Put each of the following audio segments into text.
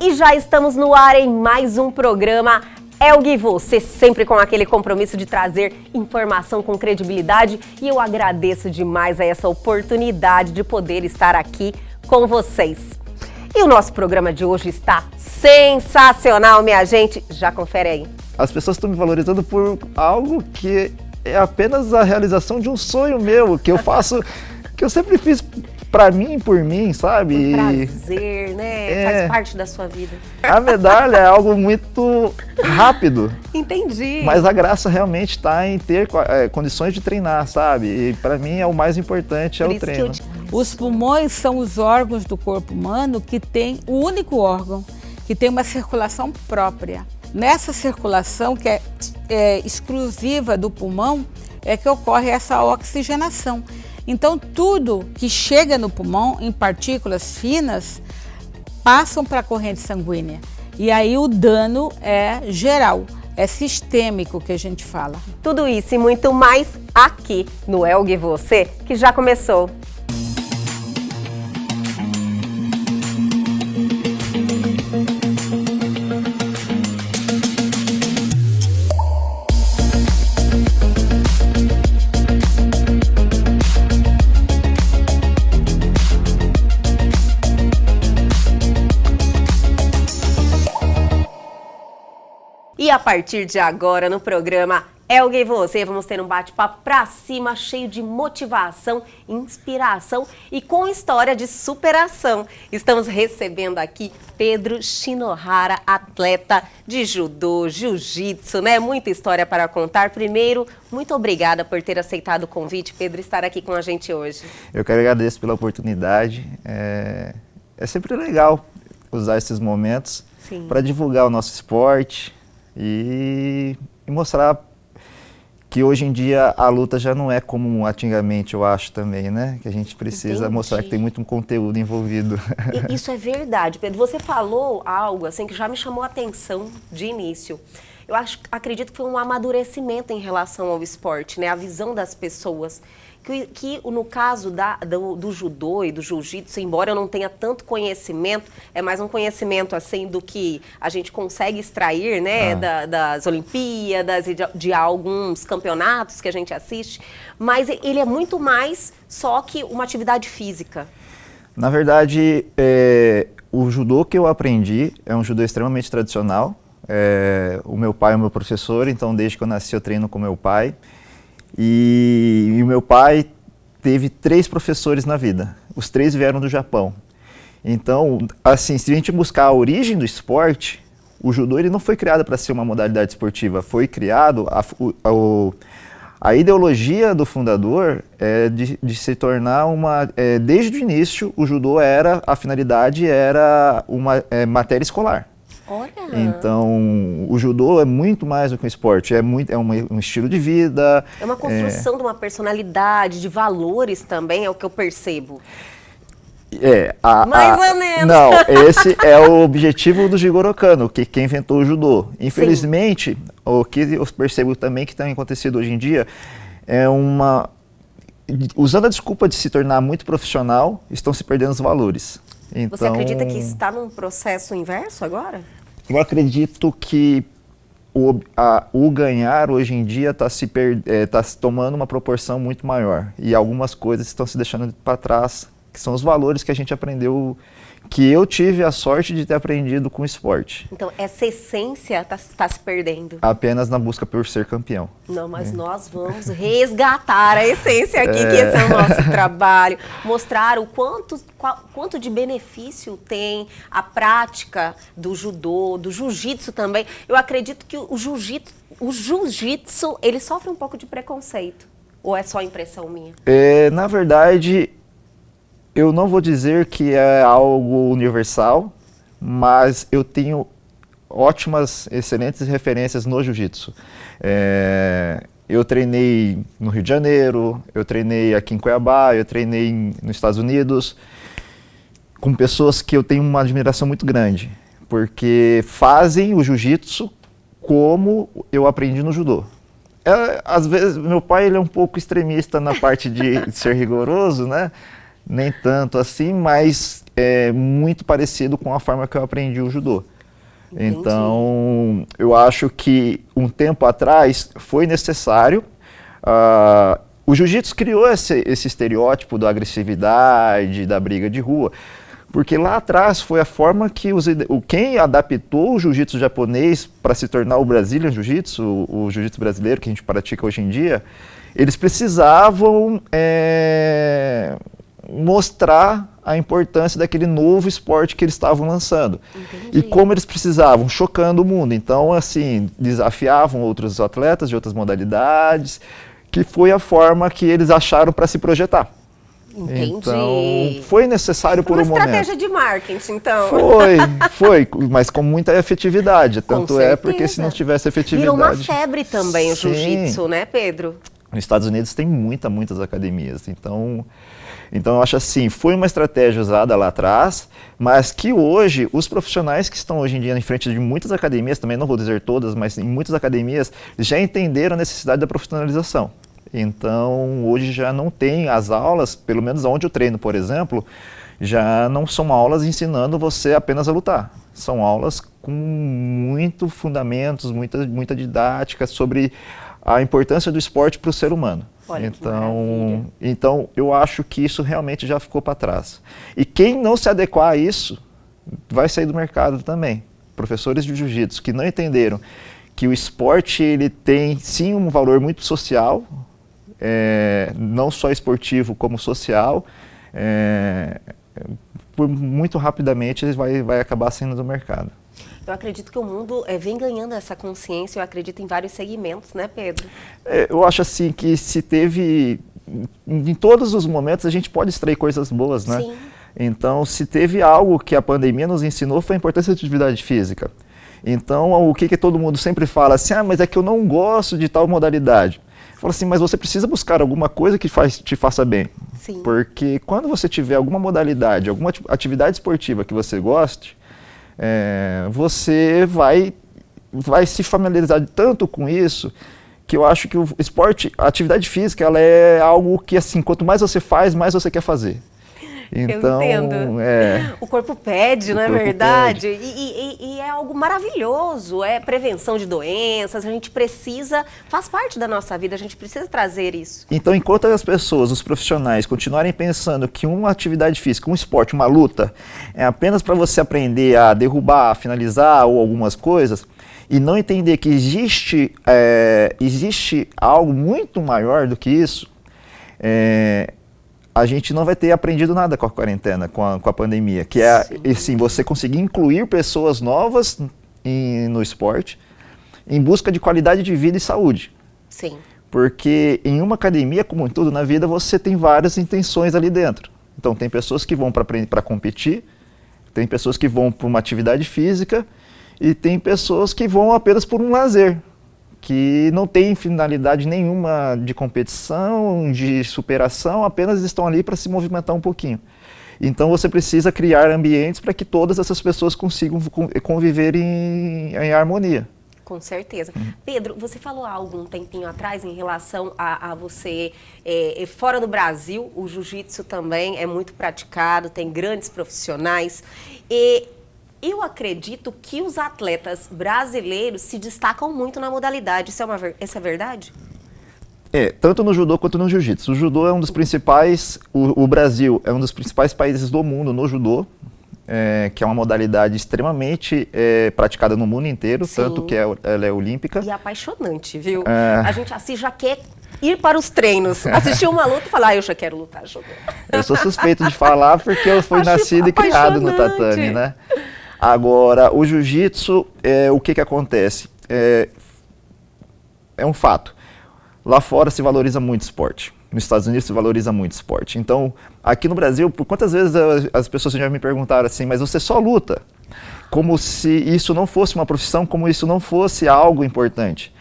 E já estamos no ar em mais um programa Elgue Você, sempre com aquele compromisso de trazer informação com credibilidade. E eu agradeço demais a essa oportunidade de poder estar aqui com vocês. E o nosso programa de hoje está sensacional, minha gente. Já confere aí. As pessoas estão me valorizando por algo que é apenas a realização de um sonho meu, que eu faço, que eu sempre fiz pra mim, por mim, sabe? Um prazer, né? Faz parte da sua vida. A medalha é algo muito rápido. Entendi. Mas a graça realmente está em ter condições de treinar, sabe? E pra mim é o mais importante, é o treino. Os pulmões são os órgãos do corpo humano que tem o único órgão que tem uma circulação própria. Nessa circulação, que é exclusiva do pulmão, é que ocorre essa oxigenação. Então, tudo que chega no pulmão, em partículas finas, passam para a corrente sanguínea. E aí o dano é geral, é sistêmico que a gente fala. Tudo isso e muito mais aqui no Elgue Você, que já começou. E a partir de agora, no programa Elgue Você, vamos ter um bate-papo pra cima, cheio de motivação, inspiração e com história de superação. Estamos recebendo aqui Pedro Shinohara, atleta de judô, jiu-jitsu, né? Muita história para contar. Primeiro, muito obrigada por ter aceitado o convite, Pedro, estar aqui com a gente hoje. Eu quero agradecer pela oportunidade. É sempre legal usar esses momentos para divulgar o nosso esporte. E mostrar que hoje em dia a luta já não é como antigamente, eu acho também, né? Que a gente precisa mostrar que tem muito conteúdo envolvido. E isso é verdade, Pedro. Você falou algo assim que já me chamou a atenção de início. Eu acredito que foi um amadurecimento em relação ao esporte, né? A visão das pessoas. Que no caso do judô e do jiu-jitsu, embora eu não tenha tanto conhecimento, é mais um conhecimento assim do que a gente consegue extrair, né, das Olimpíadas e de alguns campeonatos que a gente assiste, mas ele é muito mais só que uma atividade física. Na verdade, o judô que eu aprendi é um judô extremamente tradicional. O meu pai é o meu professor, então desde que eu nasci eu treino com meu pai. E o meu pai teve 3 professores na vida, os 3 vieram do Japão. Então, assim, se a gente buscar a origem do esporte, o judô ele não foi criado para ser uma modalidade esportiva, foi criado, a ideologia do fundador é de se tornar desde o início, o judô a finalidade era uma matéria escolar. Olha. Então, o judô é muito mais do que um esporte, é um estilo de vida. É uma construção de uma personalidade, de valores também, é o que eu percebo. Mais ou menos. Não, esse é o objetivo do Jigoro Kano, quem inventou o judô. Infelizmente, o que eu percebo também que tem acontecido hoje em dia usando a desculpa de se tornar muito profissional, estão se perdendo os valores. Então, você acredita que está num processo inverso agora? Eu acredito que o ganhar hoje em dia está se tomando uma proporção muito maior e algumas coisas estão se deixando para trás, que são os valores que a gente aprendeu, que eu tive a sorte de ter aprendido com o esporte. Então, essa essência está se perdendo. Apenas na busca por ser campeão. Não, mas nós vamos resgatar a essência aqui, que esse é o nosso trabalho. Mostrar o quanto de benefício tem a prática do judô, do jiu-jitsu também. Eu acredito que o jiu-jitsu, ele sofre um pouco de preconceito. Ou é só impressão minha? Na verdade, eu não vou dizer que é algo universal, mas eu tenho ótimas, excelentes referências no jiu-jitsu. Eu treinei no Rio de Janeiro, eu treinei aqui em Cuiabá, eu treinei nos Estados Unidos, com pessoas que eu tenho uma admiração muito grande, porque fazem o jiu-jitsu como eu aprendi no judô. Às vezes, meu pai ele é um pouco extremista na parte de ser rigoroso, né? Nem tanto assim, mas muito parecido com a forma que eu aprendi o judô. Entendi. Então, eu acho que um tempo atrás foi necessário. O jiu-jitsu criou esse estereótipo da agressividade, da briga de rua, porque lá atrás foi a forma que quem adaptou o jiu-jitsu japonês para se tornar o Brazilian Jiu-Jitsu, o jiu-jitsu brasileiro que a gente pratica hoje em dia, eles precisavam mostrar a importância daquele novo esporte que eles estavam lançando. Entendi. E como eles precisavam, chocando o mundo. Então, assim, desafiavam outros atletas de outras modalidades, que foi a forma que eles acharam para se projetar. Entendi. Então, foi necessário por um momento. Uma estratégia de marketing, então. Foi, mas com muita efetividade. Tanto é porque se não tivesse efetividade... Virou uma febre também o Sim. jiu-jitsu, né, Pedro? Nos Estados Unidos tem muitas academias, então eu acho assim, foi uma estratégia usada lá atrás, mas que hoje, os profissionais que estão hoje em dia em frente de muitas academias, também não vou dizer todas, mas em muitas academias, já entenderam a necessidade da profissionalização. Então, hoje já não tem as aulas, pelo menos onde eu treino, por exemplo, já não são aulas ensinando você apenas a lutar. São aulas com muito fundamentos, muita didática sobre a importância do esporte para o ser humano. Olha, que então, eu acho que isso realmente já ficou para trás. E quem não se adequar a isso, vai sair do mercado também. Professores de jiu-jitsu que não entenderam que o esporte ele tem sim um valor muito social, não só esportivo como social, muito rapidamente ele vai acabar saindo do mercado. Eu acredito que o mundo vem ganhando essa consciência, eu acredito em vários segmentos, né, Pedro? Eu acho assim que se teve, em todos os momentos a gente pode extrair coisas boas, né? Sim. Então, se teve algo que a pandemia nos ensinou foi a importância da atividade física. Então, o que todo mundo sempre fala assim, mas é que eu não gosto de tal modalidade. Fala assim, mas você precisa buscar alguma coisa que te faça bem. Sim. Porque quando você tiver alguma modalidade, alguma atividade esportiva que você goste, você vai se familiarizar tanto com isso que eu acho que o esporte, a atividade física, ela é algo que assim, quanto mais você faz, mais você quer fazer. Então, eu entendo. O corpo pede, não é verdade? E é algo maravilhoso, é prevenção de doenças, a gente precisa, faz parte da nossa vida, a gente precisa trazer isso. Então, enquanto as pessoas, os profissionais, continuarem pensando que uma atividade física, um esporte, uma luta, é apenas para você aprender a derrubar, a finalizar ou algumas coisas, e não entender que existe algo muito maior do que isso, a gente não vai ter aprendido nada com a quarentena, com a pandemia, que é assim, você conseguir incluir pessoas novas no esporte em busca de qualidade de vida e saúde. Sim. Porque em uma academia, como em tudo na vida, você tem várias intenções ali dentro. Então tem pessoas que vão para competir, tem pessoas que vão para uma atividade física e tem pessoas que vão apenas por um lazer, que não tem finalidade nenhuma de competição, de superação, apenas estão ali para se movimentar um pouquinho. Então você precisa criar ambientes para que todas essas pessoas consigam conviver em harmonia. Com certeza. Pedro, você falou algo um tempinho atrás em relação a você, fora do Brasil, o jiu-jitsu também é muito praticado, tem grandes profissionais. Eu acredito que os atletas brasileiros se destacam muito na modalidade. Isso é verdade? Tanto no judô quanto no jiu-jitsu. O judô é um dos principais, o Brasil é um dos principais países do mundo no judô, que é uma modalidade extremamente praticada no mundo inteiro, Sim. Tanto que ela é olímpica. E apaixonante, viu? A gente assim já quer ir para os treinos, assistir uma luta e falar, eu já quero lutar judô. Eu sou suspeito de falar porque eu fui nascido e criado no tatame, né? Agora, o jiu-jitsu, o que acontece? É um fato. Lá fora se valoriza muito esporte. Nos Estados Unidos se valoriza muito esporte. Então, aqui no Brasil, por quantas vezes as pessoas já me perguntaram assim, mas você só luta? Como se isso não fosse uma profissão, como isso não fosse algo importante.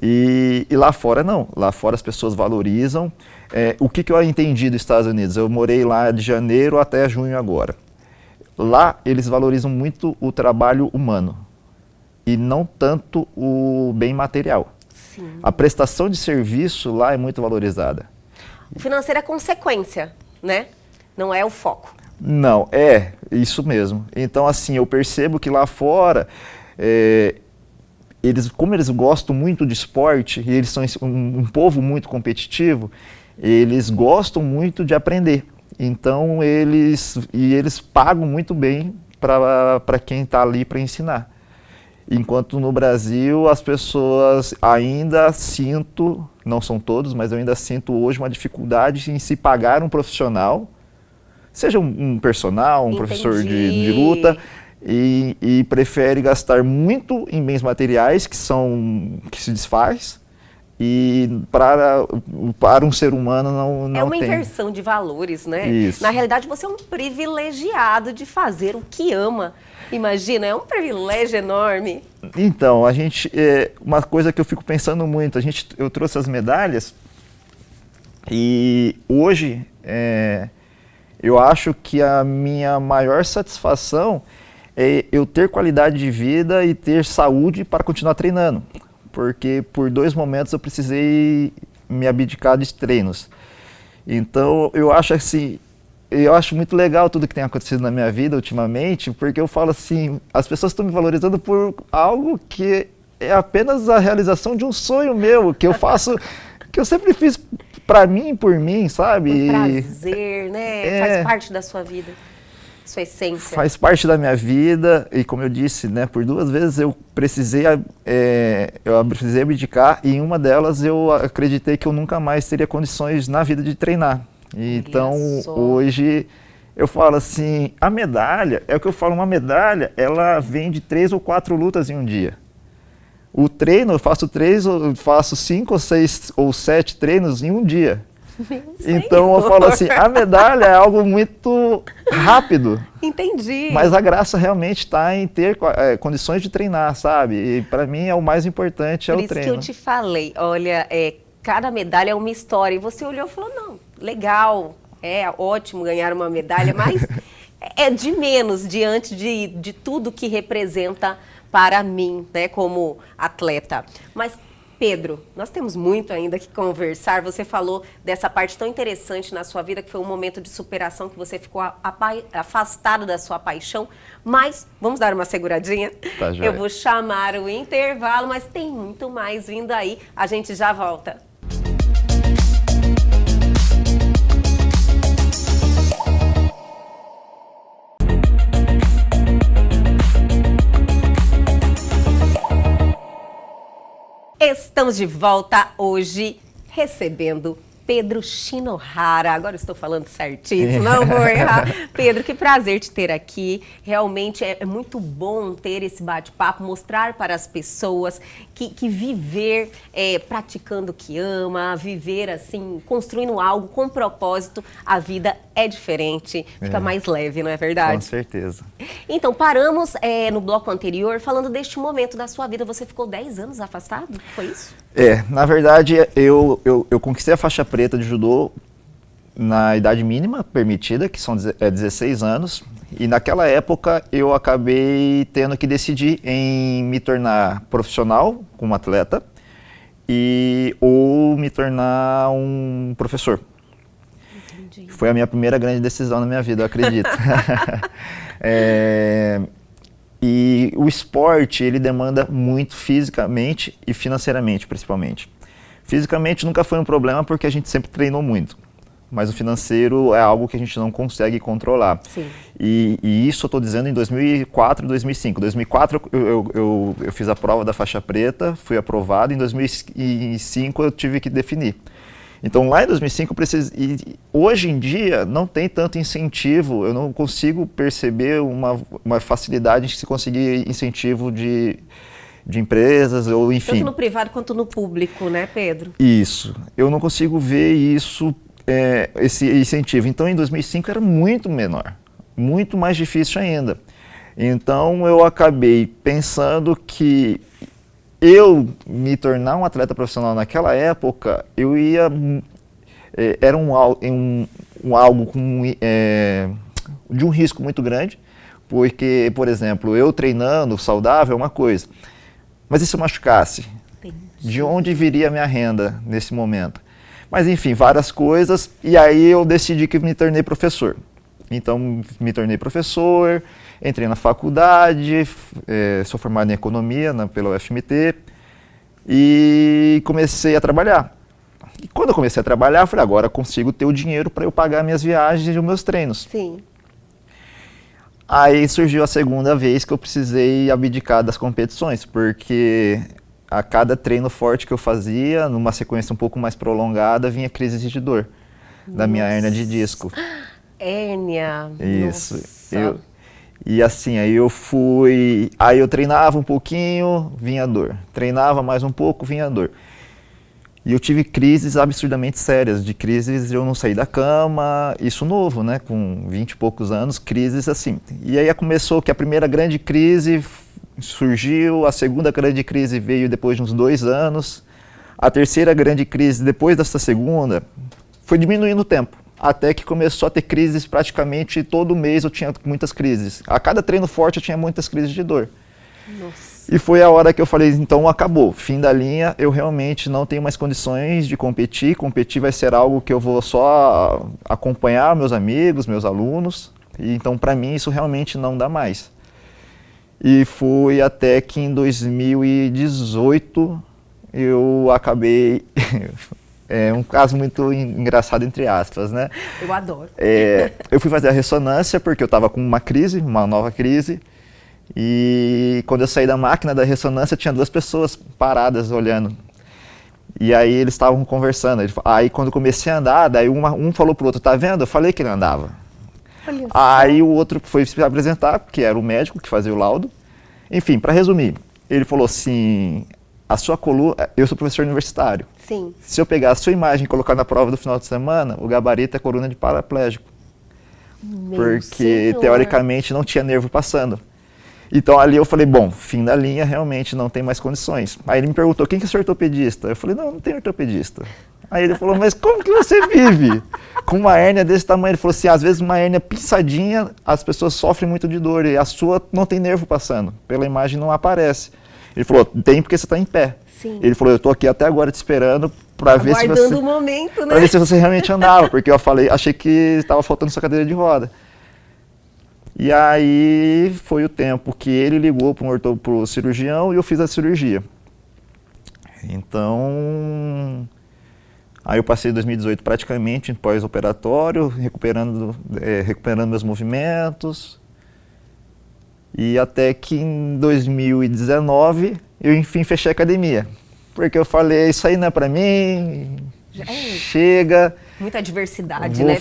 E lá fora não. Lá fora as pessoas valorizam. O que eu entendi dos Estados Unidos? Eu morei lá de janeiro até junho agora. Lá eles valorizam muito o trabalho humano e não tanto o bem material. Sim. A prestação de serviço lá é muito valorizada. O financeiro é consequência, né? Não é o foco. Não, isso mesmo. Então, assim, eu percebo que lá fora, como eles gostam muito de esporte, e eles são um povo muito competitivo, eles gostam muito de aprender. Então, eles pagam muito bem para quem está ali para ensinar. Enquanto no Brasil, as pessoas ainda sinto, não são todos, mas eu ainda sinto hoje uma dificuldade em se pagar um profissional, seja um personal, um professor de luta, e prefere gastar muito em bens materiais que se desfaz, e para um ser humano não tem. É uma inversão de valores, né? Isso. Na realidade, você é um privilegiado de fazer o que ama. Imagina, é um privilégio enorme. Então, uma coisa que eu fico pensando muito, eu trouxe as medalhas e hoje eu acho que a minha maior satisfação é eu ter qualidade de vida e ter saúde para continuar treinando. Porque por 2 momentos eu precisei me abdicar de treinos. Então, eu acho muito legal tudo que tem acontecido na minha vida ultimamente, porque eu falo assim, as pessoas estão me valorizando por algo que é apenas a realização de um sonho meu, que eu faço, que eu sempre fiz para mim, por mim, sabe? Um prazer, né? Faz parte da sua vida, sua essência. Faz parte da minha vida e, como eu disse, né, por 2 vezes eu precisei abdicar, e em uma delas eu acreditei que eu nunca mais teria condições na vida de treinar. Então, hoje, eu falo assim, a medalha, é o que eu falo, uma medalha, ela vem de 3 ou 4 lutas em um dia. O treino, eu faço 5 ou 6 ou 7 treinos em um dia. Então, eu falo assim, a medalha é algo muito rápido. Entendi. Mas a graça realmente está em ter condições de treinar, sabe? E para mim, o mais importante é o treino. Por isso que eu te falei, olha, cada medalha é uma história. E você olhou e falou, não, legal, é ótimo ganhar uma medalha, mas é de menos diante de tudo que representa para mim, né, como atleta. Mas, Pedro, nós temos muito ainda que conversar. Você falou dessa parte tão interessante na sua vida, que foi um momento de superação, que você ficou afastado da sua paixão. Mas, vamos dar uma seguradinha? Tá, joia. Eu vou chamar o intervalo, mas tem muito mais vindo aí. A gente já volta. Estamos de volta hoje recebendo Pedro Shinohara. Agora estou falando certíssimo, não vou errar. Pedro, que prazer te ter aqui. Realmente é muito bom ter esse bate-papo, mostrar para as pessoas que viver praticando o que ama, viver assim, construindo algo com propósito, a vida é diferente, fica mais leve, não é verdade? Com certeza. Então, paramos no bloco anterior falando deste momento da sua vida. Você ficou 10 anos afastado? Foi isso? Na verdade, eu conquistei a faixa preta de judô na idade mínima permitida, que são 16 anos. E naquela época eu acabei tendo que decidir em me tornar profissional como atleta ou me tornar um professor. Entendi. Foi a minha primeira grande decisão na minha vida, eu acredito. E o esporte, ele demanda muito fisicamente e financeiramente, principalmente. Fisicamente nunca foi um problema porque a gente sempre treinou muito. Mas o financeiro é algo que a gente não consegue controlar. Sim. E isso eu estou dizendo em 2004 e 2005. Em 2004 eu fiz a prova da faixa preta, fui aprovado. Em 2005 eu tive que definir. Então lá em 2005 eu precisei... Hoje em dia não tem tanto incentivo, eu não consigo perceber uma facilidade de se conseguir incentivo de empresas ou enfim. Tanto no privado quanto no público, né, Pedro? Isso. Eu não consigo ver isso, esse incentivo. Então, em 2005 era muito menor, muito mais difícil ainda. Então, eu acabei pensando que eu me tornar um atleta profissional naquela época, eu ia... era algo de um risco muito grande, porque, por exemplo, eu treinando saudável é uma coisa, mas e se eu machucasse? Entendi. De onde viria a minha renda nesse momento? Mas enfim, várias coisas, e aí eu decidi que me tornei professor. Então, me tornei professor, entrei na faculdade, sou formado em economia pela UFMT e comecei a trabalhar. E quando eu comecei a trabalhar, eu falei, agora eu consigo ter o dinheiro para eu pagar minhas viagens e os meus treinos. Sim. Aí surgiu a segunda vez que eu precisei abdicar das competições, porque a cada treino forte que eu fazia, numa sequência um pouco mais prolongada, vinha crises de dor da minha hérnia de disco. Hérnia. Isso. Nossa. E assim, aí eu treinava um pouquinho, vinha dor. Treinava mais um pouco, vinha dor. E eu tive crises absurdamente sérias, de crises de eu não sair da cama, isso novo, né, com 20 e poucos anos, crises assim. E aí começou que a primeira grande crise surgiu, a segunda grande crise veio depois de uns 2 anos, a terceira grande crise depois dessa segunda foi diminuindo o tempo, até que começou a ter crises praticamente todo mês eu tinha muitas crises. A cada treino forte eu tinha muitas crises de dor. Nossa. E foi a hora que eu falei, então acabou, fim da linha, eu realmente não tenho mais condições de competir. Competir vai ser algo que eu vou só acompanhar meus amigos, meus alunos. E então para mim isso realmente não dá mais. E foi até que em 2018 eu acabei, é um caso muito engraçado entre aspas, né? Eu adoro. Eu fui fazer a ressonância porque eu estava com uma crise, uma nova crise. E quando eu saí da máquina da ressonância, tinha 2 pessoas paradas olhando. E aí eles estavam conversando. Aí quando eu comecei a andar, daí um falou pro outro, tá vendo? Eu falei que ele andava. Olha só. Aí o outro foi se apresentar, que era o médico que fazia o laudo. Enfim, para resumir, ele falou assim, a sua coluna, eu sou professor universitário. Sim. Se eu pegar a sua imagem e colocar na prova do final de semana, o gabarito é coluna de paraplégico. Meu Porque senhor. teoricamente não tinha nervo passando. Então ali eu falei, bom, fim da linha, realmente não tem mais condições. Aí ele me perguntou, quem que é seu ortopedista? Eu falei, não tem ortopedista. Aí ele falou, mas como que você vive com uma hérnia desse tamanho? Ele falou assim, às vezes uma hérnia pinçadinha, as pessoas sofrem muito de dor e a sua não tem nervo passando, pela imagem não aparece. Ele falou, tem porque você está em pé. Sim. Ele falou, eu estou aqui até agora te esperando para ver se você... Aguardando o momento, né? Para ver se você realmente andava, porque eu falei, achei que estava faltando sua cadeira de roda. E aí foi o tempo que ele ligou para o cirurgião e eu fiz a cirurgia. Então, aí eu passei 2018 praticamente em pós-operatório, recuperando meus movimentos. E até que em 2019 eu enfim fechei a academia. Porque eu falei, isso aí não é para mim, chega... Muita diversidade, né,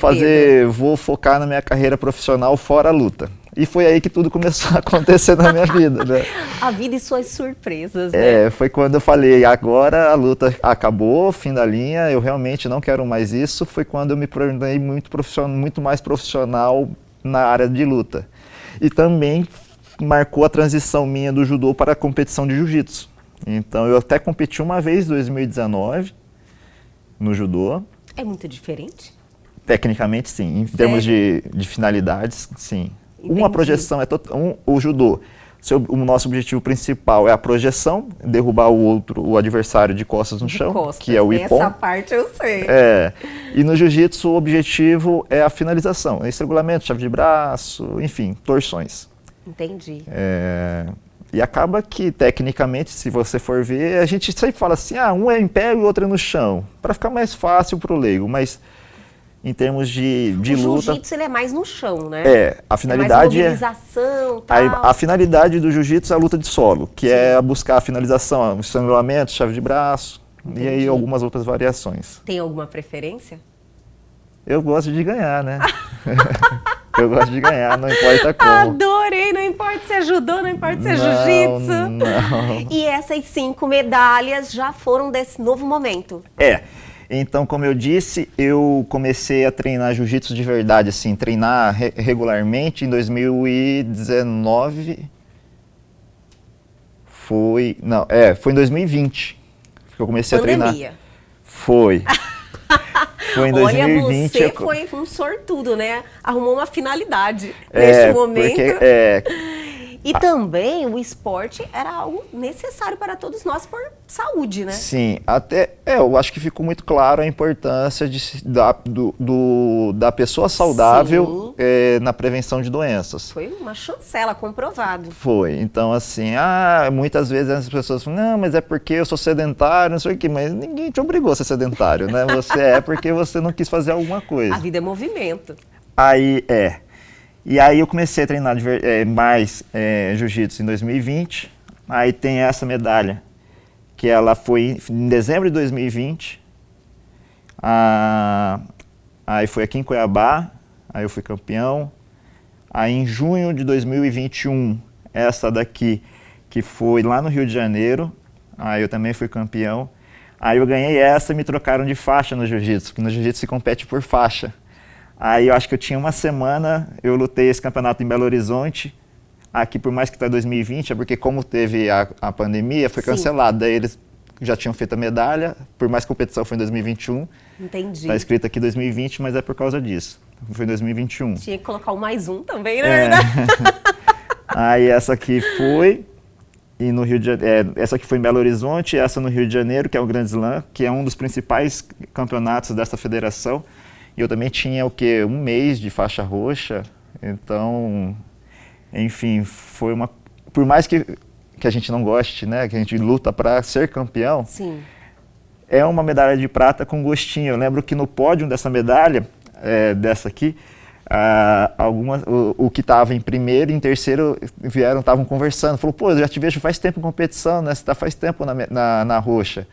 Vou focar na minha carreira profissional fora a luta. E foi aí que tudo começou a acontecer na minha vida, né? A vida e suas surpresas, né? Foi quando eu falei, agora a luta acabou, fim da linha, eu realmente não quero mais isso. Foi quando eu me tornei muito mais profissional na área de luta. E também marcou a transição minha do judô para a competição de jiu-jitsu. Então eu até competi uma vez em 2019 no judô. É muito diferente? Tecnicamente, sim. Em termos de finalidades, sim. Entendi. Uma projeção o judô. O nosso objetivo principal é a projeção, derrubar o adversário de costas no chão, que é o ippon. Essa parte eu sei. E no jiu-jitsu o objetivo é a finalização, estrangulamento, chave de braço, enfim, torções. Entendi. E acaba que, tecnicamente, se você for ver, a gente sempre fala assim, um é em pé e o outro é no chão, para ficar mais fácil para o leigo, mas em termos de luta... O jiu-jitsu ele é mais no chão, né? A finalidade é mais mobilização, tal. A finalidade do jiu-jitsu é a luta de solo, que é buscar a finalização, estrangulamento, chave de braço, e aí algumas outras variações. Tem alguma preferência? Eu gosto de ganhar, né? Eu gosto de ganhar, não importa como. Adorei, não importa se é judô, não importa se é jiu-jitsu. Não. E essas 5 medalhas já foram desse novo momento. Então, como eu disse, eu comecei a treinar jiu-jitsu de verdade, assim, treinar regularmente em 2019. Foi em 2020 que eu comecei a treinar. Foi em 2020. Olha, você foi um sortudo, né? Arrumou uma finalidade neste momento. E também o esporte era algo necessário para todos nós por saúde, né? Sim, até eu acho que ficou muito claro a importância da pessoa saudável na prevenção de doenças. Foi uma chancela, comprovado. Foi. Então, assim, muitas vezes as pessoas falam, não, mas é porque eu sou sedentário, não sei o quê, mas ninguém te obrigou a ser sedentário, né? Você é porque você não quis fazer alguma coisa. A vida é movimento. E aí eu comecei a treinar mais jiu-jitsu em 2020, aí tem essa medalha, que ela foi em dezembro de 2020, aí foi aqui em Cuiabá, aí eu fui campeão, aí em junho de 2021, essa daqui, que foi lá no Rio de Janeiro, aí eu também fui campeão, aí eu ganhei essa e me trocaram de faixa no jiu-jitsu, porque no jiu-jitsu se compete por faixa. Aí eu acho que eu tinha uma semana, eu lutei esse campeonato em Belo Horizonte, aqui por mais que está 2020, é porque como teve a pandemia, foi cancelado, daí eles já tinham feito a medalha, por mais que a competição foi em 2021. Entendi. Está escrito aqui 2020, mas é por causa disso, foi em 2021. Tinha que colocar o mais um também, né? Aí essa aqui foi, e no Rio de essa aqui foi em Belo Horizonte, essa no Rio de Janeiro, que é o Grand Slam, que é um dos principais campeonatos dessa federação. E eu também tinha, um mês de faixa roxa, então, enfim, foi uma... Por mais que a gente não goste, né, que a gente luta para ser campeão, Sim. É uma medalha de prata com gostinho. Eu lembro que no pódio dessa medalha, dessa aqui, o que estava em primeiro e em terceiro estavam conversando. Falou, pô, eu já te vejo faz tempo em competição, né, você está faz tempo na roxa.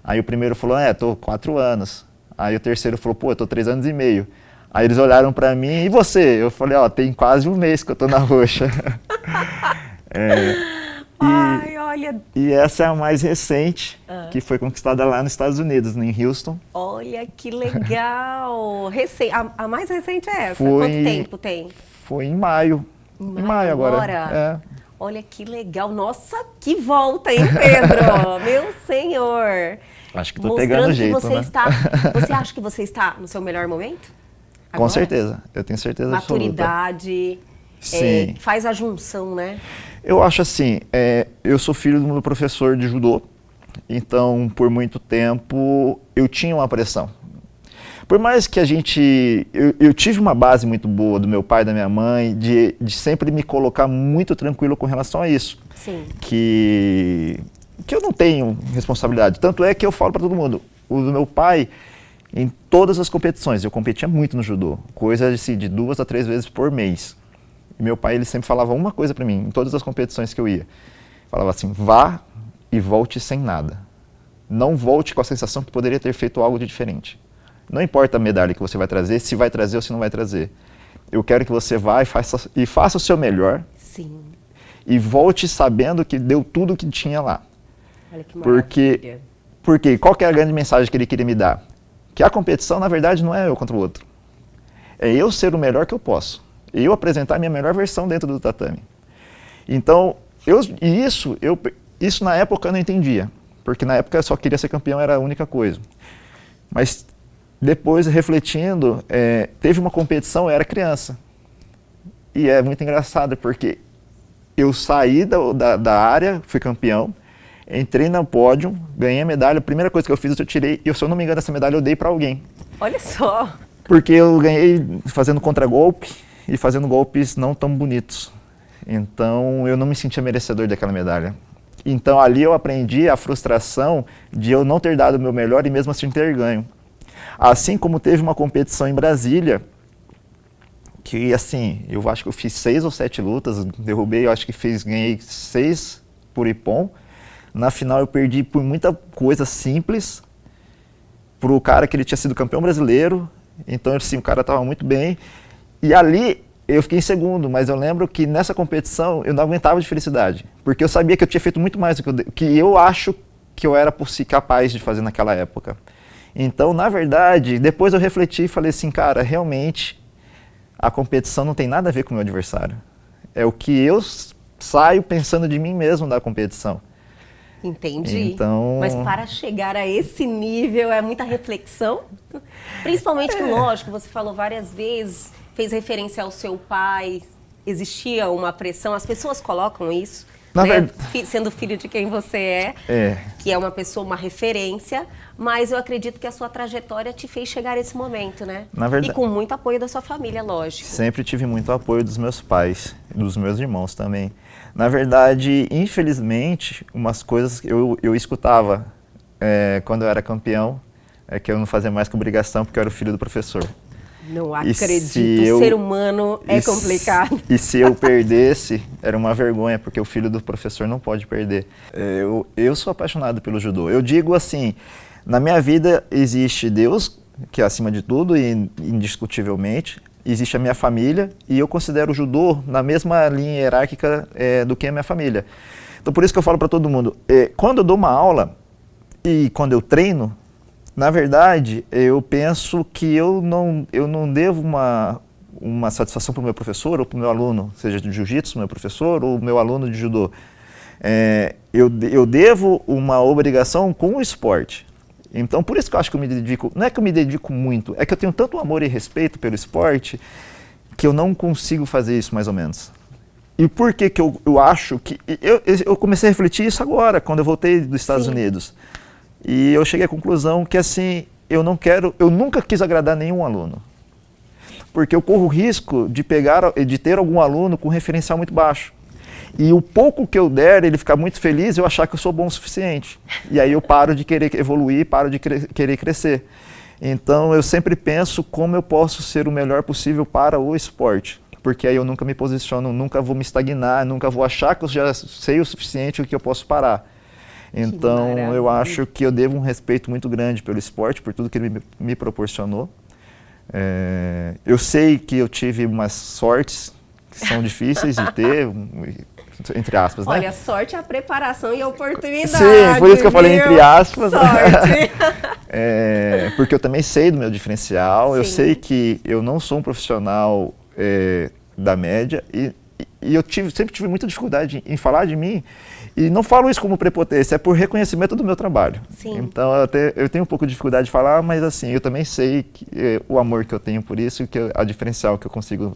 Aí o primeiro falou, estou 4 anos. Aí o terceiro falou, pô, eu tô 3 anos e meio. Aí eles olharam pra mim, e você? Eu falei, tem quase um mês que eu tô na roxa. Ai, olha. E essa é a mais recente, que foi conquistada lá nos Estados Unidos, em Houston. Olha que legal. A mais recente é essa? Quanto tempo tem? Foi em maio. Em maio agora. Olha que legal. Nossa, que volta, hein, Pedro? Meu senhor. Acho que tô pegando jeito, que você né? Você acha que você está no seu melhor momento? Agora? Com certeza, eu tenho certeza absoluta. Maturidade, Sim. Faz a junção, né? Eu acho assim, eu sou filho do meu professor de judô, então por muito tempo eu tinha uma pressão. Por mais que eu tive uma base muito boa do meu pai e da minha mãe, de sempre me colocar muito tranquilo com relação a isso. Sim. Que eu não tenho responsabilidade. Tanto é que eu falo para todo mundo, o do meu pai, em todas as competições, eu competia muito no judô, coisa assim, de 2 a 3 vezes por mês. E meu pai, ele sempre falava uma coisa para mim, em todas as competições que eu ia. Falava assim, vá e volte sem nada. Não volte com a sensação que poderia ter feito algo de diferente. Não importa a medalha que você vai trazer, se vai trazer ou se não vai trazer. Eu quero que você vá e faça o seu melhor. Sim. E volte sabendo que deu tudo o que tinha lá. Olha que maravilha. Porque qual que é a grande mensagem que ele queria me dar? Que a competição, na verdade, não é eu contra o outro. É eu ser o melhor que eu posso. Eu apresentar a minha melhor versão dentro do tatame. Então, isso na época eu não entendia. Porque na época eu só queria ser campeão, era a única coisa. Mas depois, refletindo, teve uma competição, eu era criança. E é muito engraçado, porque eu saí da área, fui campeão, entrei no pódio, ganhei a medalha, a primeira coisa que eu fiz, eu tirei, e se eu não me engano, essa medalha eu dei para alguém. Olha só. Porque eu ganhei fazendo contragolpe e fazendo golpes não tão bonitos. Então eu não me sentia merecedor daquela medalha. Então ali eu aprendi a frustração de eu não ter dado o meu melhor e mesmo assim ter ganho. Assim como teve uma competição em Brasília, que assim, eu acho que eu fiz 6 ou 7 lutas, derrubei, eu acho que ganhei 6 por ippon. Na final eu perdi por muita coisa simples, pro cara que ele tinha sido campeão brasileiro, então assim, o cara estava muito bem. E ali eu fiquei em segundo, mas eu lembro que nessa competição eu não aguentava de felicidade, porque eu sabia que eu tinha feito muito mais do que eu acho que eu era capaz de fazer naquela época. Então, na verdade, depois eu refleti e falei assim, cara, realmente a competição não tem nada a ver com o meu adversário. É o que eu saio pensando de mim mesmo da competição. Entendi. Então... Mas para chegar a esse nível é muita reflexão. Principalmente que, lógico, você falou várias vezes, fez referência ao seu pai, existia uma pressão? As pessoas colocam isso, Na né? verdade- Sendo filho de quem você É. que é uma pessoa, uma referência, mas eu acredito que a sua trajetória te fez chegar a esse momento, né? Na verdade- E com muito apoio da sua família, lógico. Sempre tive muito apoio dos meus pais, dos meus irmãos também. Na verdade, infelizmente, umas coisas que eu escutava quando eu era campeão, é que eu não fazia mais que obrigação porque eu era o filho do professor. Não E se acredito, o ser humano é complicado. E se eu perdesse, era uma vergonha, porque o filho do professor não pode perder. Eu sou apaixonado pelo judô. Eu digo assim, na minha vida existe Deus, que é acima de tudo, e indiscutivelmente. Existe a minha família, e eu considero o judô na mesma linha hierárquica do que a minha família. Então por isso que eu falo para todo mundo, quando eu dou uma aula e quando eu treino, na verdade, eu penso que eu não devo uma satisfação para o meu professor ou para o meu aluno, seja de jiu-jitsu, meu professor, ou meu aluno de judô. Eu devo uma obrigação com o esporte. Então, por isso que eu acho que eu me dedico, não é que eu me dedico muito, é que eu tenho tanto amor e respeito pelo esporte que eu não consigo fazer isso mais ou menos. E por que que eu acho que... Eu comecei a refletir isso agora, quando eu voltei dos Estados Sim. Unidos. E eu cheguei à conclusão que assim, eu nunca quis agradar nenhum aluno. Porque eu corro o risco de ter algum aluno com referencial muito baixo. E o pouco que eu der, ele ficar muito feliz, eu achar que eu sou bom o suficiente. E aí eu paro de querer evoluir, paro de querer crescer. Então eu sempre penso como eu posso ser o melhor possível para o esporte. Porque aí eu nunca me posiciono, nunca vou me estagnar, nunca vou achar que eu já sei o suficiente o que eu posso parar. Então eu acho que eu devo um respeito muito grande pelo esporte, por tudo que ele me proporcionou. Eu sei que eu tive umas sortes que são difíceis de ter, entre aspas, né? Olha, sorte, a preparação e a oportunidade. Sim, por isso que eu falei entre aspas. Sorte. Porque eu também sei do meu diferencial, eu Sim. sei que eu não sou um profissional da média e eu sempre tive muita dificuldade em falar de mim. E não falo isso como prepotência, é por reconhecimento do meu trabalho. Sim. Então eu tenho um pouco de dificuldade de falar, mas assim, eu também sei o amor que eu tenho por isso, a diferencial que eu consigo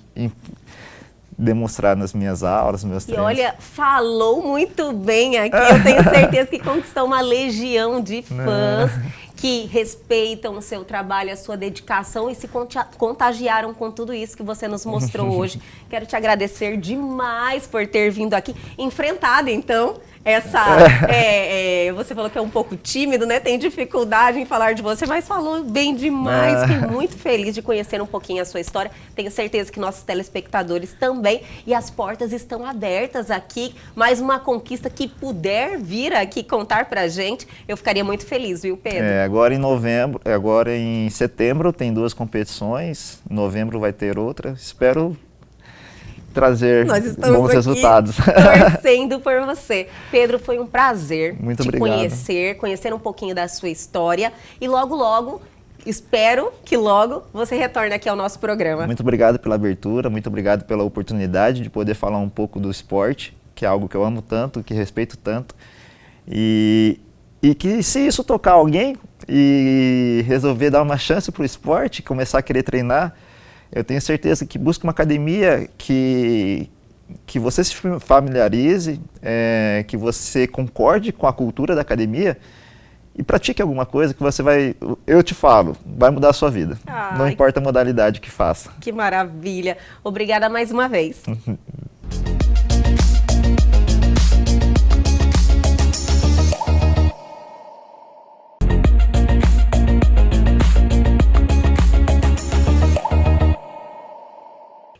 demonstrar nas minhas aulas, nos meus E treinos. olha, falou muito bem aqui. Eu tenho certeza que conquistou uma legião de fãs que respeitam o seu trabalho, a sua dedicação e se contagiaram com tudo isso que você nos mostrou hoje. Quero te agradecer demais por ter vindo aqui, enfrentado então você falou que é um pouco tímido, né? Tem dificuldade em falar de você, mas falou bem demais. Fiquei muito feliz de conhecer um pouquinho a sua história. Tenho certeza que nossos telespectadores também. E as portas estão abertas aqui. Mais uma conquista que puder vir aqui contar pra gente, eu ficaria muito feliz, viu, Pedro? Agora em setembro tem 2 competições, em novembro vai ter outra. Espero trazer Nós estamos bons aqui resultados. torcendo por você. Pedro, foi um prazer Muito te obrigado. conhecer um pouquinho da sua história e logo, espero que logo você retorne aqui ao nosso programa. Muito obrigado pela abertura, muito obrigado pela oportunidade de poder falar um pouco do esporte, que é algo que eu amo tanto, que respeito tanto. E que se isso tocar alguém e resolver dar uma chance para o esporte, começar a querer treinar, eu tenho certeza que busque uma academia que você se familiarize, que você concorde com a cultura da academia e pratique alguma coisa que você vai, eu te falo, vai mudar a sua vida. Ai. Não importa a modalidade que faça. Que maravilha. Obrigada mais uma vez.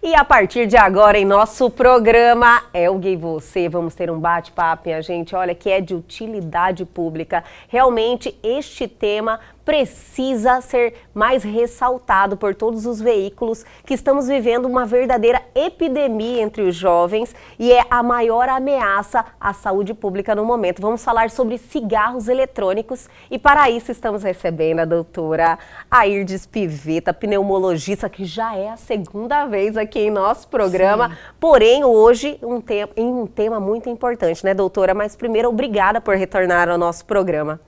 E a partir de agora, em nosso programa Elga e Você, vamos ter um bate-papo, minha gente, olha, que é de utilidade pública. Realmente, este tema precisa ser mais ressaltado por todos os veículos que estamos vivendo uma verdadeira epidemia entre os jovens e é a maior ameaça à saúde pública no momento. Vamos falar sobre cigarros eletrônicos e para isso estamos recebendo a doutora Airdes Pivetta, pneumologista, que já é a segunda vez aqui em nosso programa, sim, porém hoje em um tema muito importante, né, doutora? Mas primeiro, obrigada por retornar ao nosso programa.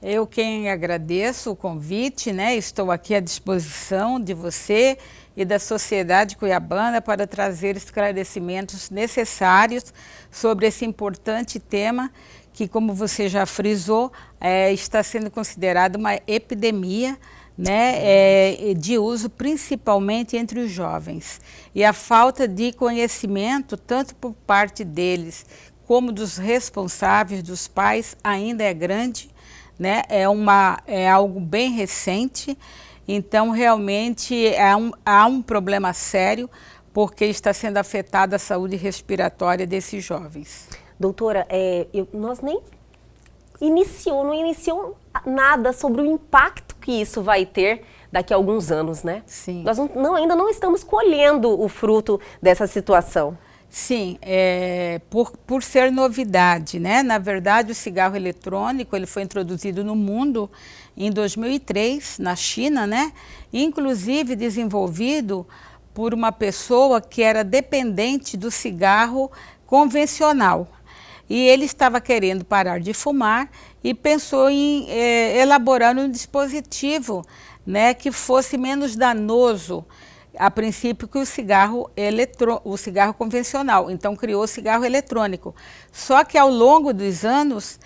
Eu quem agradeço o convite, né? Estou aqui à disposição de você e da sociedade cuiabana para trazer esclarecimentos necessários sobre esse importante tema que, como você já frisou, está sendo considerado uma epidemia, né, de uso principalmente entre os jovens. E a falta de conhecimento, tanto por parte deles como dos responsáveis, dos pais, ainda é grande, né? É algo bem recente, então realmente há um problema sério, porque está sendo afetada a saúde respiratória desses jovens. Doutora, nós nem não iniciou nada sobre o impacto que isso vai ter daqui a alguns anos, né? Sim. Nós ainda não estamos colhendo o fruto dessa situação. Sim, por ser novidade, né? Na verdade, o cigarro eletrônico ele foi introduzido no mundo em 2003, na China, né? Inclusive desenvolvido por uma pessoa que era dependente do cigarro convencional. E ele estava querendo parar de fumar e pensou em elaborar um dispositivo, né, que fosse menos danoso, a princípio, que o cigarro convencional. Então criou o cigarro eletrônico. Só que ao longo dos anos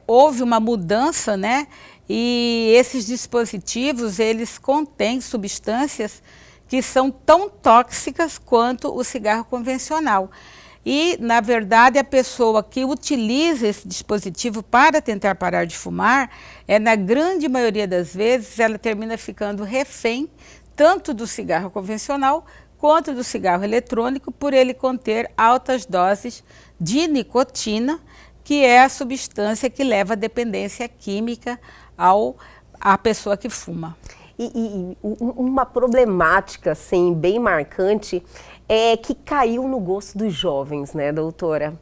houve uma mudança, né? E esses dispositivos eles contêm substâncias que são tão tóxicas quanto o cigarro convencional. E, na verdade, a pessoa que utiliza esse dispositivo para tentar parar de fumar, na grande maioria das vezes, ela termina ficando refém tanto do cigarro convencional quanto do cigarro eletrônico, por ele conter altas doses de nicotina, que é a substância que leva à dependência química à pessoa que fuma. E uma problemática, assim, bem marcante é que caiu no gosto dos jovens, né, doutora?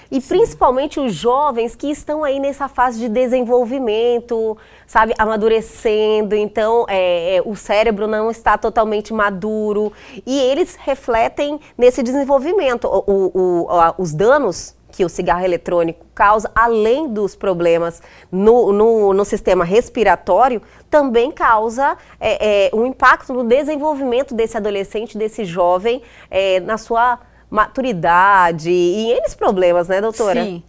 E sim, principalmente os jovens que estão aí nessa fase de desenvolvimento, sabe, amadurecendo, então o cérebro não está totalmente maduro e eles refletem nesse desenvolvimento. Os danos que o cigarro eletrônico causa, além dos problemas no sistema respiratório, também causa um impacto no desenvolvimento desse adolescente, desse jovem, na sua maturidade e eles problemas, né, doutora? Sim,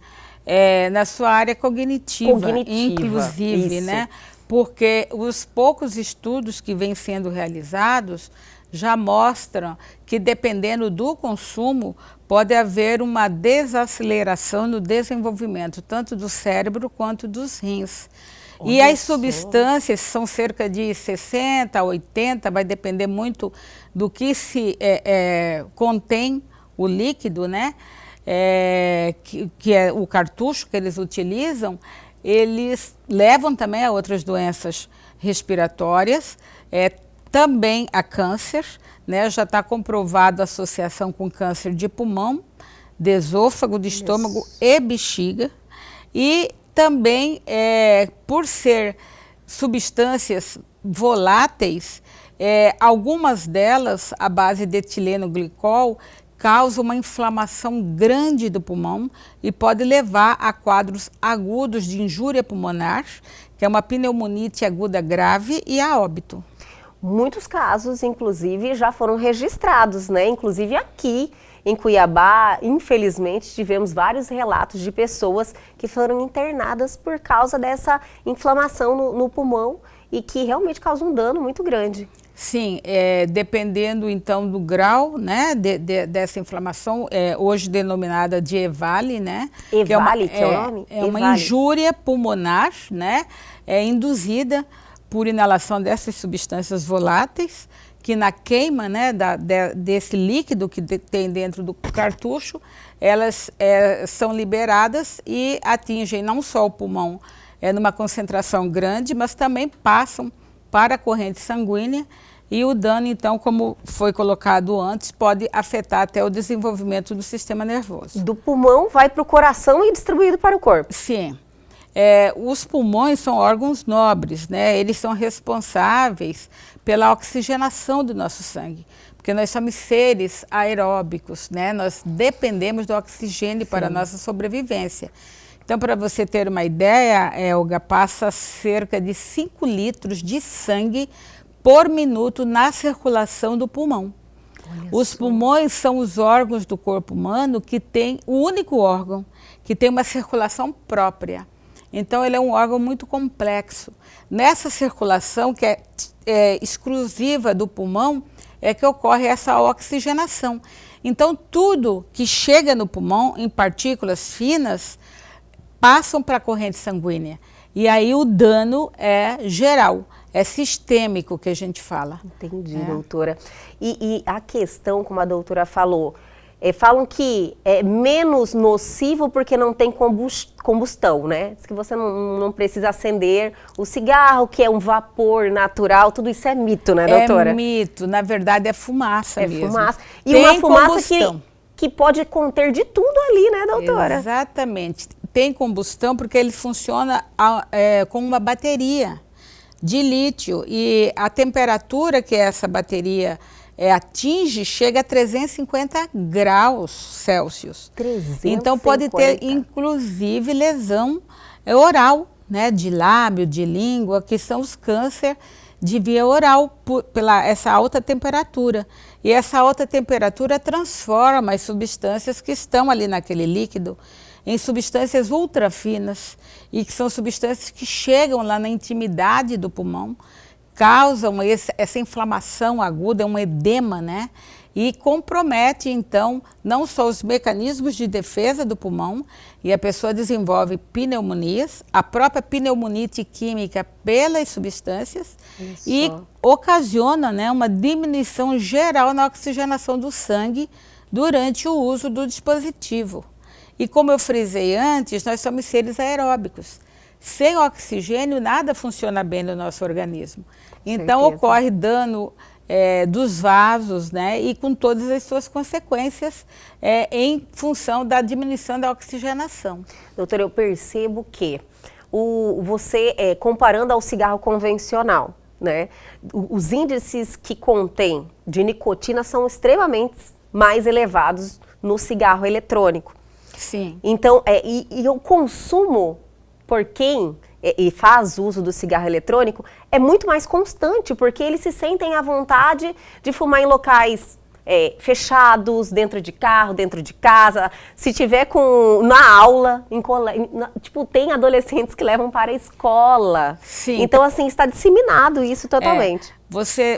na sua área cognitiva inclusive, isso, né? Porque os poucos estudos que vêm sendo realizados já mostram que, dependendo do consumo, pode haver uma desaceleração no desenvolvimento, tanto do cérebro quanto dos rins. Olha e as substâncias são cerca de 60 a 80, vai depender muito do que se contém o líquido, né? Que é o cartucho que eles utilizam, eles levam também a outras doenças respiratórias, também a câncer, né? Já está comprovado a associação com câncer de pulmão, de esôfago, de estômago e bexiga. E também, por ser substâncias voláteis, algumas delas, à base de etileno glicol, causam uma inflamação grande do pulmão e pode levar a quadros agudos de injúria pulmonar, que é uma pneumonite aguda grave, e a óbito. Muitos casos, inclusive, já foram registrados, né? Inclusive aqui em Cuiabá, infelizmente, tivemos vários relatos de pessoas que foram internadas por causa dessa inflamação no pulmão e que realmente causa um dano muito grande. Sim, dependendo então do grau, né, dessa inflamação, hoje denominada de EVALI, né? EVALI, que é o nome? É uma injúria pulmonar, né? Induzida por inalação dessas substâncias voláteis, que na queima, né, desse líquido que tem dentro do cartucho, elas são liberadas e atingem não só o pulmão numa concentração grande, mas também passam para a corrente sanguínea e o dano, então, como foi colocado antes, pode afetar até o desenvolvimento do sistema nervoso. Do pulmão vai para o coração e distribuído para o corpo? Sim. Os pulmões são órgãos nobres, né? Eles são responsáveis pela oxigenação do nosso sangue, porque nós somos seres aeróbicos, né? Nós dependemos do oxigênio Sim. para a nossa sobrevivência. Então, para você ter uma ideia, Olga, passa cerca de 5 litros de sangue por minuto na circulação do pulmão. Os pulmões são os órgãos do corpo humano que tem o único órgão que tem uma circulação própria. Então, ele é um órgão muito complexo. Nessa circulação, que é exclusiva do pulmão, é que ocorre essa oxigenação. Então, tudo que chega no pulmão, em partículas finas, passam para a corrente sanguínea. E aí o dano é geral, é sistêmico que a gente fala. Entendi, doutora. E a questão, como a doutora falou, falam que é menos nocivo porque não tem combustão, né? Diz que você não precisa acender o cigarro, que é um vapor natural, tudo isso é mito, né, doutora? É mito, na verdade é fumaça mesmo. É fumaça. E tem uma fumaça que pode conter de tudo ali, né, doutora? Exatamente. Tem combustão porque ele funciona com uma bateria de lítio e a temperatura que essa bateria atinge chega a 350 graus Celsius. 350. Então pode ter inclusive lesão oral, né, de lábio, de língua, que são os cânceres de via oral pela essa alta temperatura. E essa alta temperatura transforma as substâncias que estão ali naquele líquido em substâncias ultra finas e que são substâncias que chegam lá na intimidade do pulmão, causam essa inflamação aguda, um edema, né? E compromete, então, não só os mecanismos de defesa do pulmão, e a pessoa desenvolve pneumonias, a própria pneumonite química pelas substâncias, e ocasiona, né, uma diminuição geral na oxigenação do sangue durante o uso do dispositivo. E como eu frisei antes, nós somos seres aeróbicos. Sem oxigênio, nada funciona bem no nosso organismo. Então, ocorre dano dos vasos, né, e com todas as suas consequências em função da diminuição da oxigenação. Doutora, eu percebo que você, comparando ao cigarro convencional, né, os índices que contém de nicotina são extremamente mais elevados no cigarro eletrônico. Sim. Então, e o consumo por quem faz uso do cigarro eletrônico é muito mais constante, porque eles se sentem à vontade de fumar em locais fechados, dentro de carro, dentro de casa, se tiver na aula, tipo, tem adolescentes que levam para a escola. Sim. Então, assim, está disseminado isso totalmente.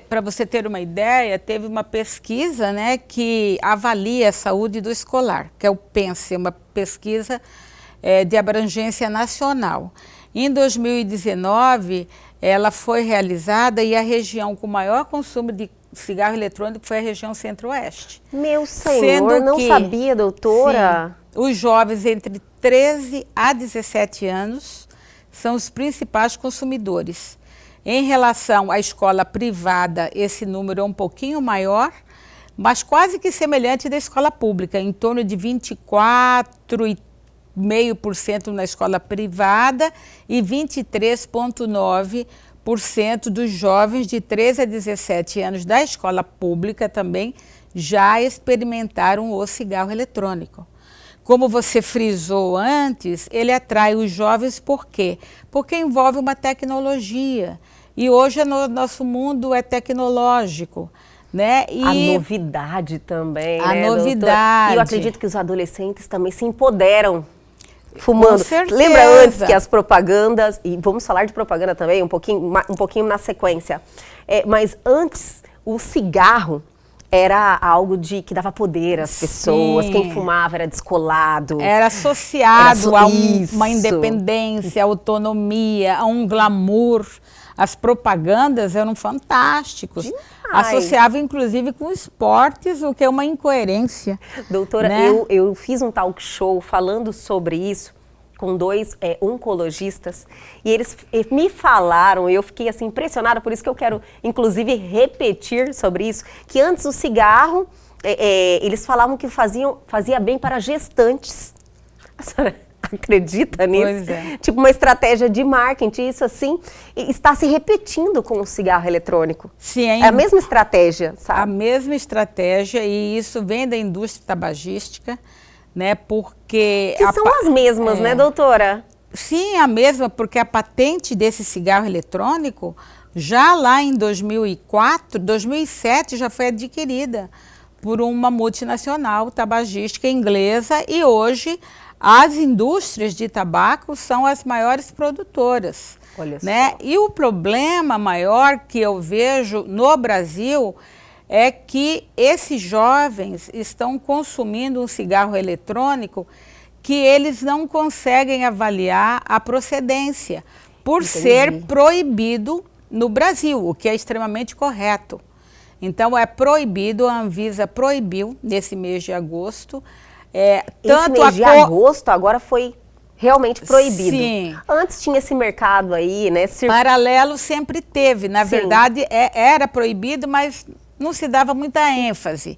Para você ter uma ideia, teve uma pesquisa, né, que avalia a saúde do escolar, que é o PENSE, uma pesquisa de abrangência nacional. Em 2019, ela foi realizada e a região com maior consumo de cigarro eletrônico foi a região centro-oeste. Meu senhor, não sabia, doutora? Sim, os jovens entre 13 a 17 anos são os principais consumidores. Em relação à escola privada, esse número é um pouquinho maior, mas quase que semelhante da escola pública, em torno de 24,5% na escola privada e 23,9% dos jovens de 13 a 17 anos da escola pública também já experimentaram o cigarro eletrônico. Como você frisou antes, ele atrai os jovens por quê? Porque envolve uma tecnologia. E hoje nosso mundo é tecnológico, né? E a novidade também, a né, novidade. Doutora? E eu acredito que os adolescentes também se empoderam fumando. Com certeza. Lembra antes que as propagandas, e vamos falar de propaganda também, um pouquinho na sequência, mas antes o cigarro era algo que dava poder às pessoas. Sim. Quem fumava era descolado. Era associado a uma independência, autonomia, a um glamour. As propagandas eram fantásticos. Demais. Associavam inclusive com esportes, o que é uma incoerência. Doutora, né? eu fiz um talk show falando sobre isso com dois oncologistas, e eles me falaram, e eu fiquei assim impressionada, por isso que eu quero inclusive repetir sobre isso, que antes o cigarro, eles falavam que fazia bem para gestantes. A senhora acredita nisso? Pois é. Tipo uma estratégia de marketing, isso assim, está se repetindo com o cigarro eletrônico. Sim, é a mesma estratégia, sabe? A mesma estratégia, e isso vem da indústria tabagística, né, porque... Que são as mesmas, né, doutora? Sim, a mesma, porque a patente desse cigarro eletrônico Já lá em 2004, 2007 já foi adquirida por uma multinacional tabagística inglesa e hoje as indústrias de tabaco são as maiores produtoras. Olha né? só. E o problema maior que eu vejo no Brasil é que esses jovens estão consumindo um cigarro eletrônico que eles não conseguem avaliar a procedência, por ser proibido no Brasil, o que é extremamente correto. Então é proibido, a Anvisa proibiu nesse mês de agosto. Esse mês de agosto agora foi realmente proibido. Sim. Antes tinha esse mercado aí, né? Paralelo sempre teve, na Sim. verdade era proibido, mas não se dava muita ênfase.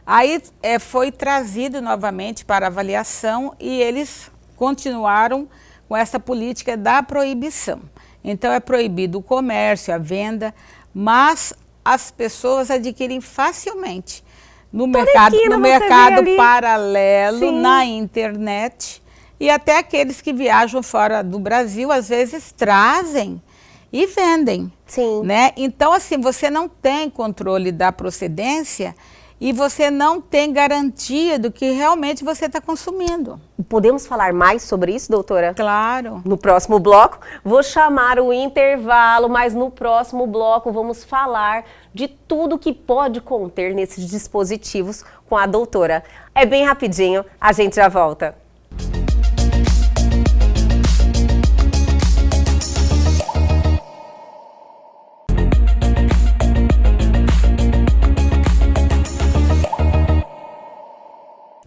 Aí foi trazido novamente para avaliação e eles continuaram com essa política da proibição. Então é proibido o comércio, a venda, mas as pessoas adquirem facilmente no mercado paralelo, Sim. na internet, e até aqueles que viajam fora do Brasil às vezes trazem e vendem. Sim. Né? Então, assim, você não tem controle da procedência e você não tem garantia do que realmente você está consumindo. Podemos falar mais sobre isso, doutora? Claro. No próximo bloco, vou chamar o intervalo, mas no próximo bloco vamos falar de tudo que pode conter nesses dispositivos com a doutora. É bem rapidinho, a gente já volta.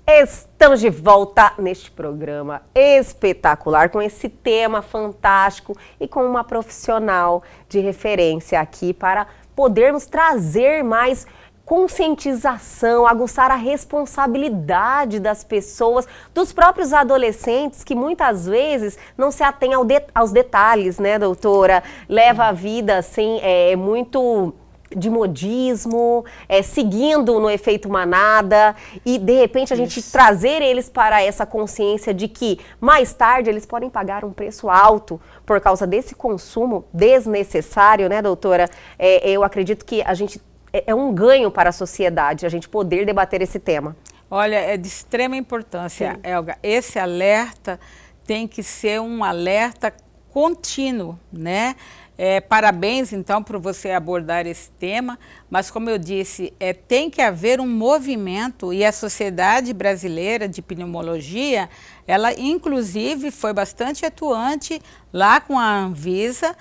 Estamos de volta neste programa espetacular, com esse tema fantástico e com uma profissional de referência aqui para podermos trazer mais conscientização, aguçar a responsabilidade das pessoas, dos próprios adolescentes que muitas vezes não se atêm aos detalhes, né, doutora? Leva a vida assim, muito de modismo, seguindo no efeito manada, e de repente a gente trazer eles para essa consciência de que mais tarde eles podem pagar um preço alto por causa desse consumo desnecessário, né, doutora? Eu acredito que a gente é um ganho para a sociedade a gente poder debater esse tema. Olha, é de extrema importância, Elga. Esse alerta tem que ser um alerta contínuo, né? Parabéns, então, por você abordar esse tema, mas como eu disse, tem que haver um movimento e a Sociedade Brasileira de Pneumologia, ela inclusive foi bastante atuante lá com a Anvisa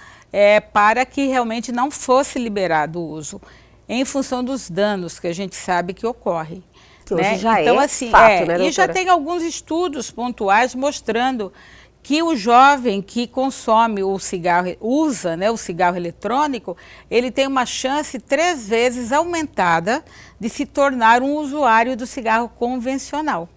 para que realmente não fosse liberado o uso, em função dos danos que a gente sabe que ocorrem. Que hoje já então, é assim, fato, né, doutora? E já tem alguns estudos pontuais mostrando que o jovem que consome o cigarro, usa, né, o cigarro eletrônico, ele tem uma chance 3 vezes aumentada de se tornar um usuário do cigarro convencional.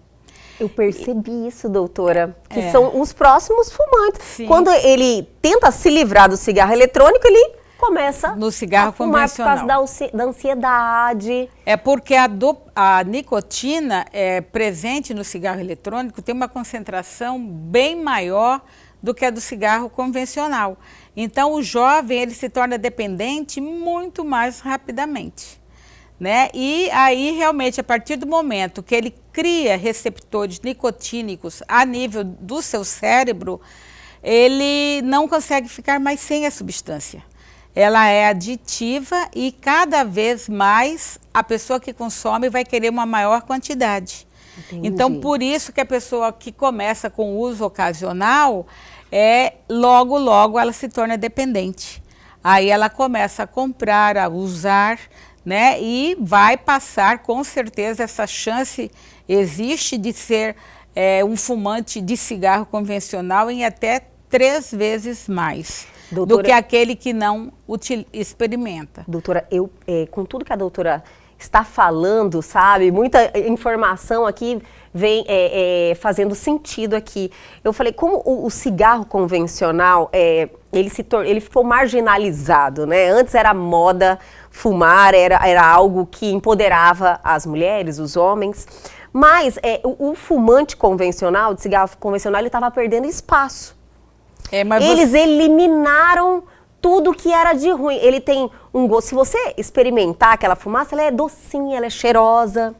Eu percebi isso, doutora, que são os próximos fumantes. Sim. Quando ele tenta se livrar do cigarro eletrônico, ele começa no cigarro a fumar convencional. por causa da ansiedade. É porque a nicotina presente no cigarro eletrônico tem uma concentração bem maior do que a do cigarro convencional. Então, o jovem ele se torna dependente muito mais rapidamente. Né? E aí, realmente, a partir do momento que ele cria receptores nicotínicos a nível do seu cérebro, ele não consegue ficar mais sem a substância. Ela é aditiva e cada vez mais a pessoa que consome vai querer uma maior quantidade. Entendi. Então, por isso que a pessoa que começa com uso ocasional, logo ela se torna dependente. Aí ela começa a comprar, a usar, né? E vai passar, com certeza, essa chance existe de ser um fumante de cigarro convencional em até 3 vezes mais. Doutora, do que aquele que não experimenta. Doutora, com tudo que a doutora está falando, sabe, muita informação aqui vem fazendo sentido aqui. Eu falei, como o cigarro convencional, ele ficou marginalizado, né? Antes era moda fumar, era algo que empoderava as mulheres, os homens, mas o fumante convencional, de cigarro convencional, ele estava perdendo espaço. Eles eliminaram tudo que era de ruim. Ele tem um gosto, se você experimentar aquela fumaça, ela é docinha, ela é cheirosa.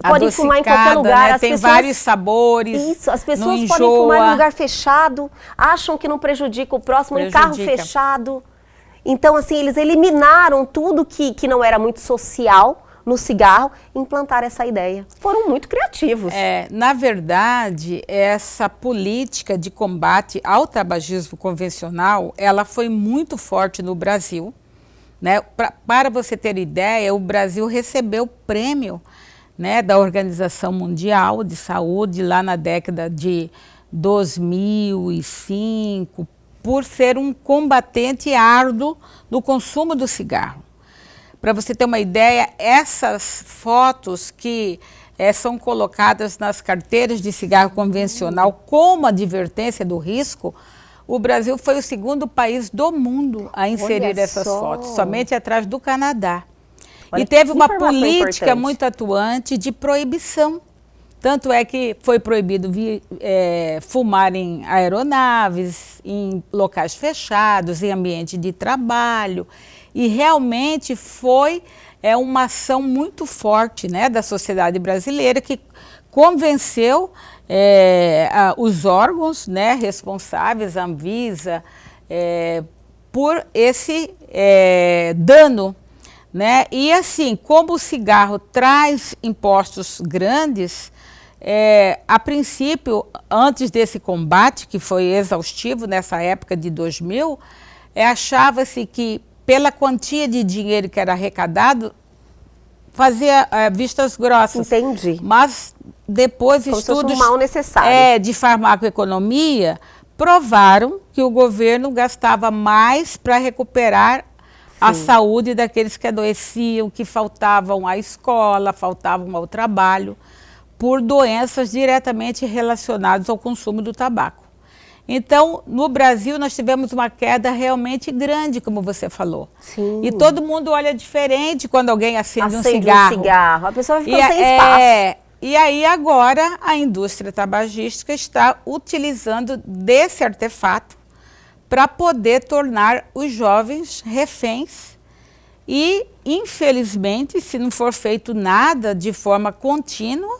Pode fumar em qualquer lugar. Né? As tem pessoas, vários sabores. Isso, as pessoas podem fumar em lugar fechado, acham que não prejudica o próximo, em carro fechado. Então, assim, eles eliminaram tudo que não era muito social no cigarro e implantaram essa ideia. Foram muito criativos. Na verdade, essa política de combate ao tabagismo convencional, ela foi muito forte no Brasil. Né? Para você ter ideia, o Brasil recebeu prêmio, né, da Organização Mundial de Saúde lá na década de 2005, por ser um combatente árduo do consumo do cigarro. Para você ter uma ideia, essas fotos que são colocadas nas carteiras de cigarro convencional como advertência do risco, o Brasil foi o segundo país do mundo a inserir essas fotos, somente atrás do Canadá. E teve uma política muito atuante de proibição. Tanto é que foi proibido fumar em aeronaves, em locais fechados, em ambiente de trabalho. E realmente foi uma ação muito forte, né, da sociedade brasileira que convenceu os órgãos, né, responsáveis, a Anvisa, por esse dano. Né? E assim, como o cigarro traz impostos grandes, a princípio, antes desse combate, que foi exaustivo nessa época de 2000, achava-se que pela quantia de dinheiro que era arrecadado, fazia vistas grossas. Entendi. Mas depois estudos mal necessário. De farmacoeconomia provaram que o governo gastava mais para recuperar a saúde daqueles que adoeciam, que faltavam à escola, faltavam ao trabalho, por doenças diretamente relacionadas ao consumo do tabaco. Então, no Brasil, nós tivemos uma queda realmente grande, como você falou. Sim. E todo mundo olha diferente quando alguém acende um cigarro. A pessoa fica sem espaço. E aí, agora, a indústria tabagística está utilizando desse artefato para poder tornar os jovens reféns e, infelizmente, se não for feito nada de forma contínua,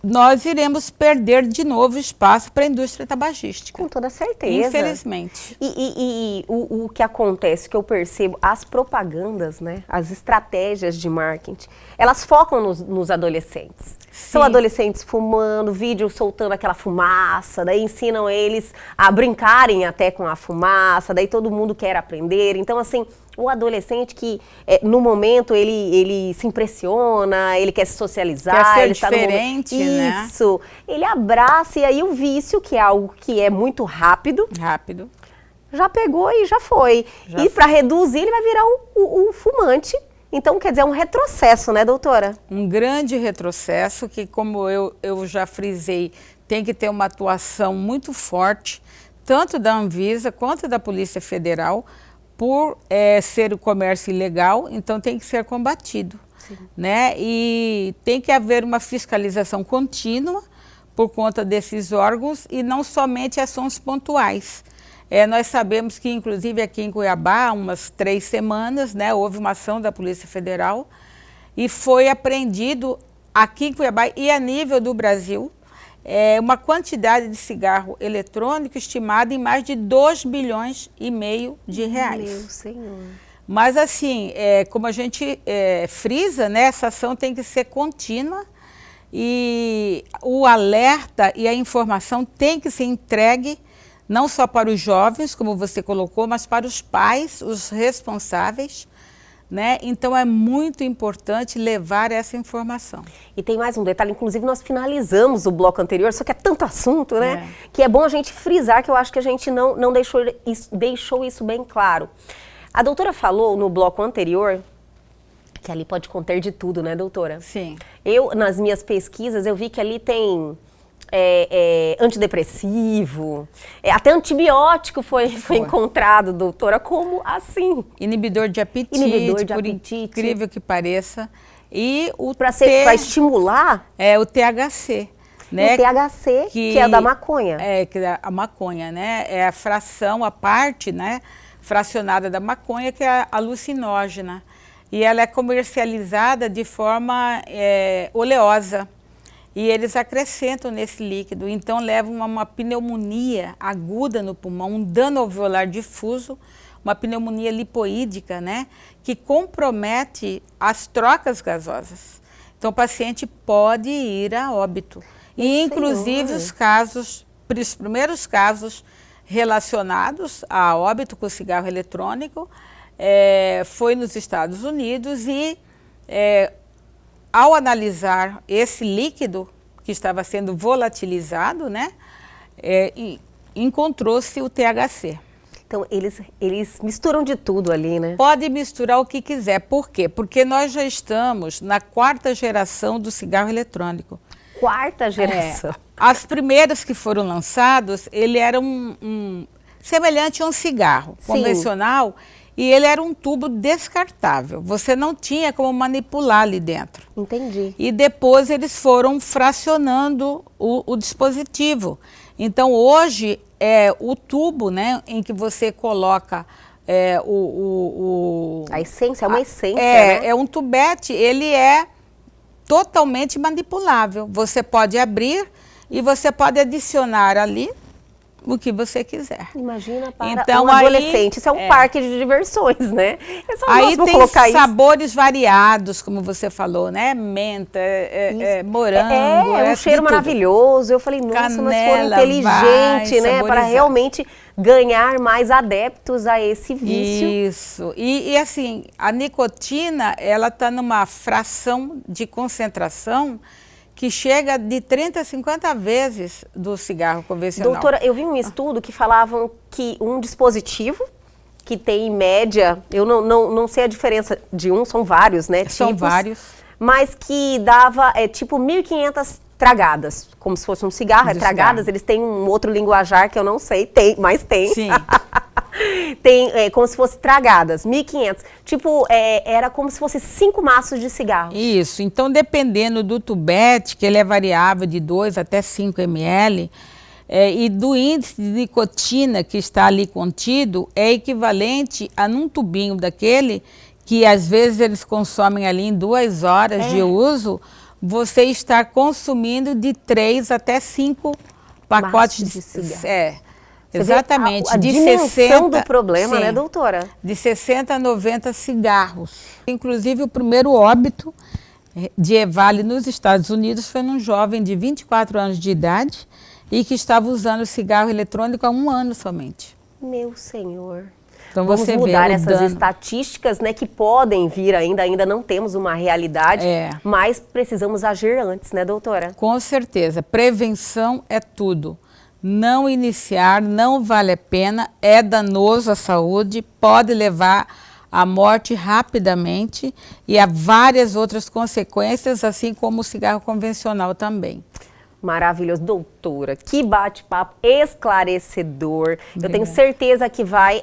nós iremos perder de novo espaço para a indústria tabagística. Com toda certeza. Infelizmente. E o que acontece, que eu percebo, as propagandas, né, as estratégias de marketing, elas focam nos adolescentes. Sim. São adolescentes fumando, vídeo soltando aquela fumaça, daí ensinam eles a brincarem até com a fumaça, daí todo mundo quer aprender. Então, assim, o adolescente que, no momento, ele se impressiona, ele quer se socializar. Quer ser ele diferente, né? Isso. Ele abraça, e aí o vício, que é algo que é muito rápido. Rápido. Já pegou e já foi. E para reduzir, ele vai virar um fumante. Então, quer dizer, é um retrocesso, né, doutora? Um grande retrocesso que, como eu já frisei, tem que ter uma atuação muito forte, tanto da Anvisa quanto da Polícia Federal, por ser o comércio ilegal, então tem que ser combatido. Né? E tem que haver uma fiscalização contínua por conta desses órgãos e não somente ações pontuais. Nós sabemos que, inclusive, aqui em Cuiabá, há umas 3 semanas, né, houve uma ação da Polícia Federal e foi apreendido aqui em Cuiabá e a nível do Brasil uma quantidade de cigarro eletrônico estimada em mais de 2,5 bilhões de reais. Meu Senhor. Mas assim, como a gente frisa, né, essa ação tem que ser contínua e o alerta e a informação tem que ser entregue não só para os jovens, como você colocou, mas para os pais, os responsáveis, né? Então é muito importante levar essa informação. E tem mais um detalhe, inclusive nós finalizamos o bloco anterior, só que é tanto assunto, né? Que é bom a gente frisar, que eu acho que a gente não deixou isso bem claro. A doutora falou no bloco anterior que ali pode conter de tudo, né, doutora? Sim. Nas minhas pesquisas, eu vi que ali tem antidepressivo, até antibiótico foi encontrado, doutora. Como assim? Inibidor de apetite, por incrível que pareça. E o para estimular? O THC. né? E THC, que é da maconha. Que é a maconha, né? É a fração, a parte, né, fracionada da maconha, que é a alucinógena. E ela é comercializada de forma oleosa. E eles acrescentam nesse líquido, então levam a uma pneumonia aguda no pulmão, um dano alveolar difuso, uma pneumonia lipoídica, né, que compromete as trocas gasosas. Então o paciente pode ir a óbito. E inclusive os primeiros casos relacionados a óbito com cigarro eletrônico foi nos Estados Unidos e ao analisar esse líquido que estava sendo volatilizado, né, encontrou-se o THC. Então, eles misturam de tudo ali, né? Pode misturar o que quiser. Por quê? Porque nós já estamos na 4ª geração do cigarro eletrônico. 4ª geração. As primeiras que foram lançados, ele era semelhante a um cigarro convencional, e ele era um tubo descartável. Você não tinha como manipular ali dentro. Entendi. E depois eles foram fracionando o dispositivo. Então hoje o tubo, né, em que você coloca a essência, é uma essência, né? É um tubete, ele é totalmente manipulável. Você pode abrir e você pode adicionar ali o que você quiser. Imagina para então, um adolescente, isso é um parque de diversões, né? Aí tem sabores variados, como você falou, né? Menta, morango. É um cheiro maravilhoso. Eu falei, nossa, Canela, mas foram inteligentes, né? Para realmente ganhar mais adeptos a esse vício. Isso. E assim, a nicotina, ela está numa fração de concentração que chega de 30 a 50 vezes do cigarro convencional. Doutora, eu vi um estudo que falavam que um dispositivo que tem em média, eu não sei a diferença de são vários, né? São tipos, vários. Mas que dava tipo 1.500 tragadas, como se fosse um cigarro, tragadas, eles têm um outro linguajar que eu não sei, mas tem. Sim. Tem como se fosse tragadas, 1.500. Tipo, era como se fosse 5 maços de cigarro. Isso. Então, dependendo do tubete, que ele é variável de 2 até 5 ml, e do índice de nicotina que está ali contido, é equivalente a num tubinho daquele, que às vezes eles consomem ali em 2 horas de uso, você está consumindo de 3 até 5 pacotes de cigarro. Exatamente. A dimensão do problema, né, doutora? De 60 a 90 cigarros. Inclusive, o primeiro óbito de EVALI nos Estados Unidos foi num jovem de 24 anos de idade e que estava usando cigarro eletrônico há 1 ano somente. Meu senhor. Então, vamos você mudar vê essas estatísticas, né, que podem vir ainda não temos uma realidade, mas precisamos agir antes, né, doutora? Com certeza. Prevenção é tudo. Não iniciar, não vale a pena, é danoso à saúde, pode levar à morte rapidamente e a várias outras consequências, assim como o cigarro convencional também. Maravilhoso, doutora, que bate-papo esclarecedor. Eu tenho certeza que vai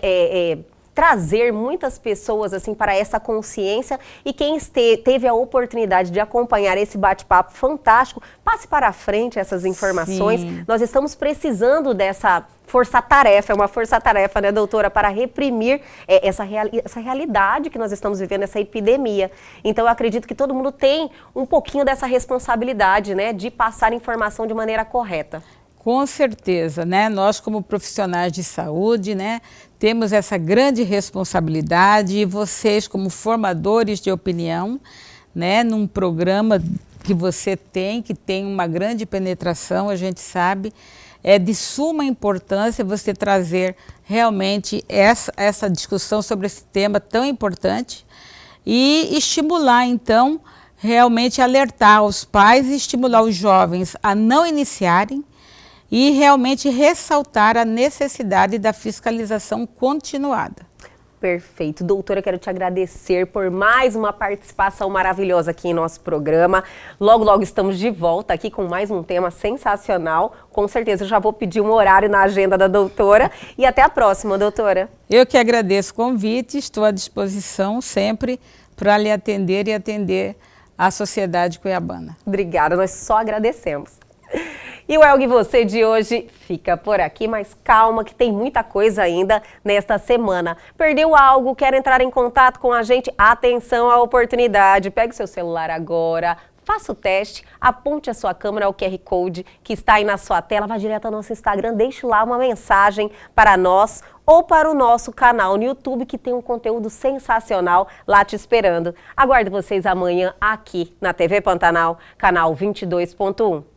trazer muitas pessoas assim para essa consciência, e quem teve a oportunidade de acompanhar esse bate-papo fantástico, passe para a frente essas informações. Sim. Nós estamos precisando dessa força-tarefa, é uma força-tarefa, né, doutora, para reprimir essa realidade que nós estamos vivendo, essa epidemia. Então, eu acredito que todo mundo tem um pouquinho dessa responsabilidade, né, de passar informação de maneira correta. Com certeza, né? Nós como profissionais de saúde, né, temos essa grande responsabilidade, e vocês como formadores de opinião, né, num programa que você que tem uma grande penetração, a gente sabe, é de suma importância você trazer realmente essa discussão sobre esse tema tão importante e estimular, então, realmente alertar os pais e estimular os jovens a não iniciarem, e realmente ressaltar a necessidade da fiscalização continuada. Perfeito. Doutora, quero te agradecer por mais uma participação maravilhosa aqui em nosso programa. Logo, logo estamos de volta aqui com mais um tema sensacional. Com certeza já vou pedir um horário na agenda da doutora. E até a próxima, doutora. Eu que agradeço o convite, estou à disposição sempre para lhe atender e atender a sociedade cuiabana. Obrigada, nós só agradecemos. E o Elgue Você de hoje fica por aqui, mas calma que tem muita coisa ainda nesta semana. Perdeu algo, quer entrar em contato com a gente? Atenção à oportunidade. Pegue o seu celular agora, faça o teste, aponte a sua câmera ao QR Code que está aí na sua tela, vá direto ao nosso Instagram, deixe lá uma mensagem para nós ou para o nosso canal no YouTube, que tem um conteúdo sensacional lá te esperando. Aguardo vocês amanhã aqui na TV Pantanal, canal 22.1.